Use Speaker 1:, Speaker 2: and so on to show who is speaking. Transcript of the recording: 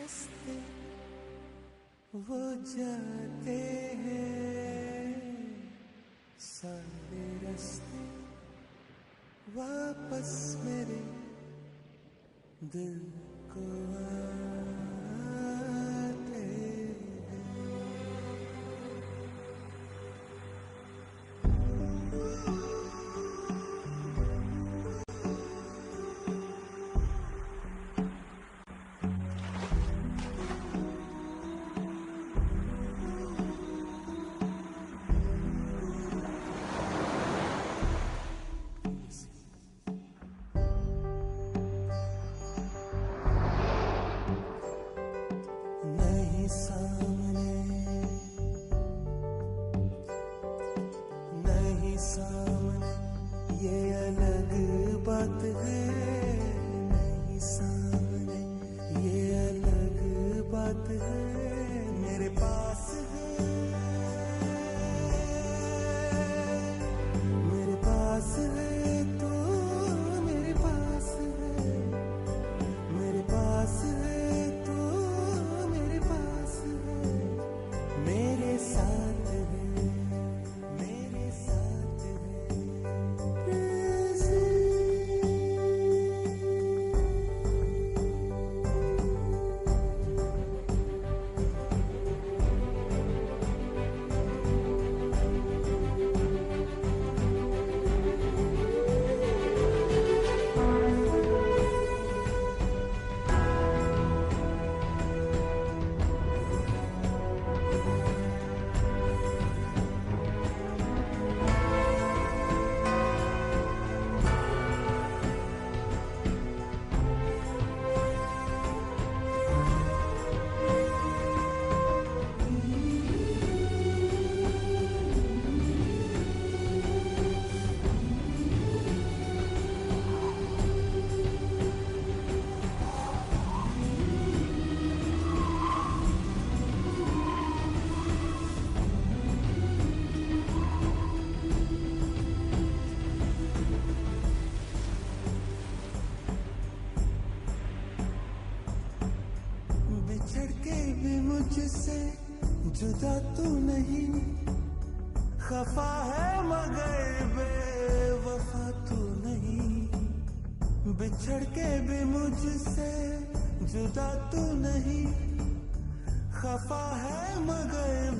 Speaker 1: रास्ते वो जाते हैं, सारे रास्ते वापस मेरे दिल को आते हैं। नहीं सामने, नहीं सामने ये अलग बात है, नहीं सामने ये अलग बात है। मेरे पास है, मेरे पास है तो मेरे पास है, मेरे पास है तो मेरे पास है, मेरे साथ है, मेरे साथ है। बिछड़ के भी मुझसे जुदा तू नहीं, खफा है मगर बेवफा तू नहीं। बिछड़ के भी मुझसे जुदा तू नहीं, खफा है मगर